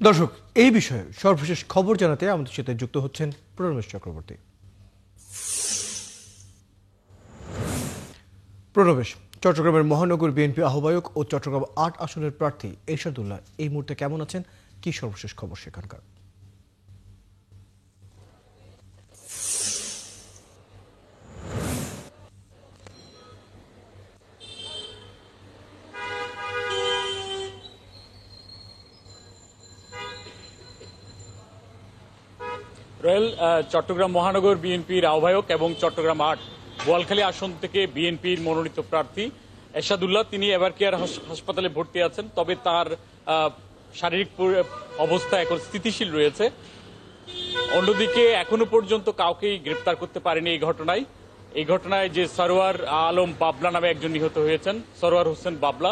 দর্শক, এই বিষয়ে সর্বশেষ খবর জানাতে আমাদের সাথে যুক্ত হচ্ছেন প্রণবেশ চক্রবর্তী। প্রণবেশ, চট্টগ্রামের মহানগর বিএনপি আহ্বায়ক ও চট্টগ্রাম ৮ আসনের প্রার্থী এরশাদুল্লাহ এই মুহূর্তে কেমন আছেন, কি সর্বশেষ খবর সেখানকার? রয়েল চট্টগ্রাম মহানগর বিএনপির আহ্বায়ক এবং চট্টগ্রাম ৮ বোয়ালখালী আসন থেকে বিএনপির মনোনীত প্রার্থী এরশাদুল্লাহ তিনি এভারকেয়ার হাসপাতালে ভর্তি আছেন। তবে তার শারীরিক অবস্থা এখন স্থিতিশীল রয়েছে। অন্যদিকে এখনো পর্যন্ত কাউকেই গ্রেপ্তার করতে পারেনি এই ঘটনায় যে সরোয়ার আলম বাবলা নামে একজন নিহত হয়েছেন, সরোয়ার হোসেন বাবলা,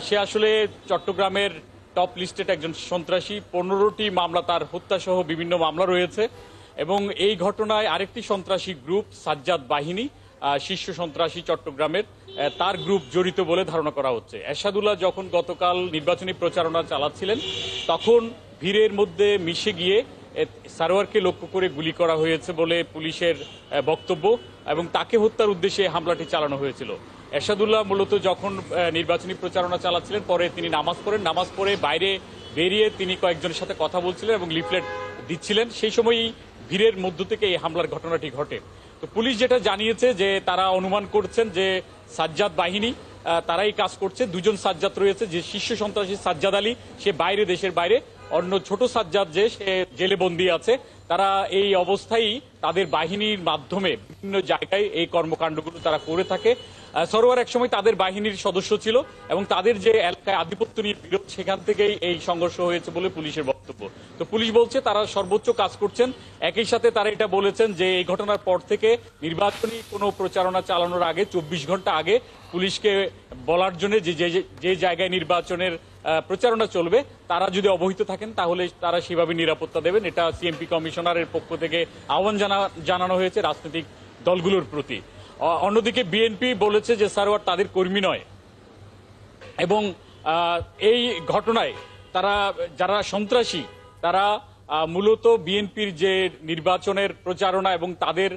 সে আসলে চট্টগ্রামের টপ লিস্টেড একজন সন্ত্রাসী। 15টি মামলা, তার হত্যা সহ বিভিন্ন মামলা রয়েছে। এবং এই ঘটনায় আরেকটি সন্ত্রাসী গ্রুপ সাজ্জাদ বাহিনী, শীর্ষ সন্ত্রাসী চট্টগ্রামের, তার গ্রুপ জড়িত বলে ধারণা করা হচ্ছে। এরশাদুল্লাহ যখন গতকাল নির্বাচনী প্রচারণা চালাচ্ছিলেন তখন ভিড়ের মধ্যে মিশে গিয়ে সারোয়ারকে লক্ষ্য করে গুলি করা হয়েছে বলে পুলিশের বক্তব্য এবং তাকে হত্যার উদ্দেশ্যে হামলাটি চালানো হয়েছিল। এরশাদুল্লাহ মূলত যখন নির্বাচনী প্রচারণা চালাচ্ছিলেন পরে তিনি নামাজ পড়ে বাইরে বেরিয়ে তিনি কয়েকজনের সাথে কথা বলছিলেন এবং লিফলেট দিচ্ছিলেন। সেই সময়ই ভিড়ের মধ্য থেকে এই হামলার ঘটনাটি ঘটে। তো পুলিশ যেটা জানিয়েছে যে তারা অনুমান করছেন যে সাজ্জাদ বাহিনী তারাই কাজ করছে। দুজন সাজ্জাদ রয়েছে, যে শীর্ষ সন্ত্রাসী সাজ্জাদ আলী সে দেশের বাইরে, অন্য ছোট সাজ্জাদ যে সে জেলে বন্দী আছে। তারা এই অবস্থায় তাদের বাহিনীর মাধ্যমে বিভিন্ন জায়গায় এই কর্মকাণ্ডগুলো তারা করে থাকে। সরোয়ার একসময় তাদের বাহিনীর সদস্য ছিল এবং তাদের যে এলাকায় আধিপত্য নিয়ে বিরোধ, সেখান থেকেই এই সংঘর্ষ হয়েছে বলে পুলিশের বক্তব্য। তো পুলিশ বলছে তারা সর্বোচ্চ কাজ করছেন। একই সাথে তারা এটা বলেছেন যে এই ঘটনার পর থেকে নির্বাচনী কোনো প্রচারণা চালানোর আগে 24 ঘন্টা আগে পুলিশকে বলার জন্য যে জায়গায় নির্বাচনের প্রচারণা চলবে তারা যদি অবহিত থাকেন তাহলে তারা সেভাবে নিরাপত্তা দেবেন। এটা সিএমপি কমিশনারের পক্ষ থেকে আহ্বান জানানো হয়েছে রাজনৈতিক দলগুলোর প্রতি। অন্যদিকে বিএনপি বলেছে যে সারোয়ার তাদের কর্মী নয় এবং এই ঘটনায় তারা যারা সন্ত্রাসী তারা মূলত বিএনপির যে নির্বাচনের প্রচারণা এবং তাদের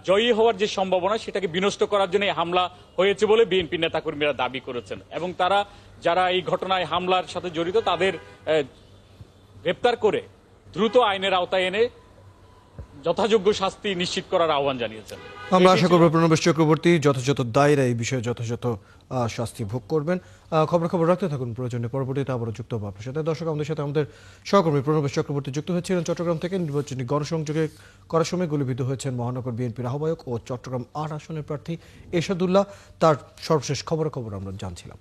জয়ী হওয়ার যে সম্ভাবনা সেটাকে বিনষ্ট করার জন্য হামলা হয়েছে বলে বিএনপি নেতাকর্মীরা দাবি করেছেন এবং তারা যারা এই ঘটনায় হামলার সাথে জড়িত তাদের গ্রেপ্তার করে দ্রুত আইনের আওতায় এনে যথাযোগ্য শাস্তি নিশ্চিত করার আহ্বান জানিয়েছেন। আমরা আশা করব প্রণবেশ চক্রবর্তী যথাযথ দায়রা এই বিষয়ে যথাযথ শাস্তি ভোগ করবেন। খবর রাখতে থাকুন, প্রয়োজনে পরবর্তীতে আবারও যুক্ত হবো আপনার সাথে। দর্শক, আমাদের সাথে আমাদের সহকর্মী প্রণবেশ চক্রবর্তী যুক্ত হয়েছিলেন চট্টগ্রাম থেকে। নির্বাচনী গণসংযোগে করার সময় গুলিবিদ্ধ হয়েছেন মহানগর বিএনপির আহ্বায়ক ও চট্টগ্রাম ৮ আসনের প্রার্থী এরশাদুল্লাহ। তার সর্বশেষ খবর আমরা জানছিলাম।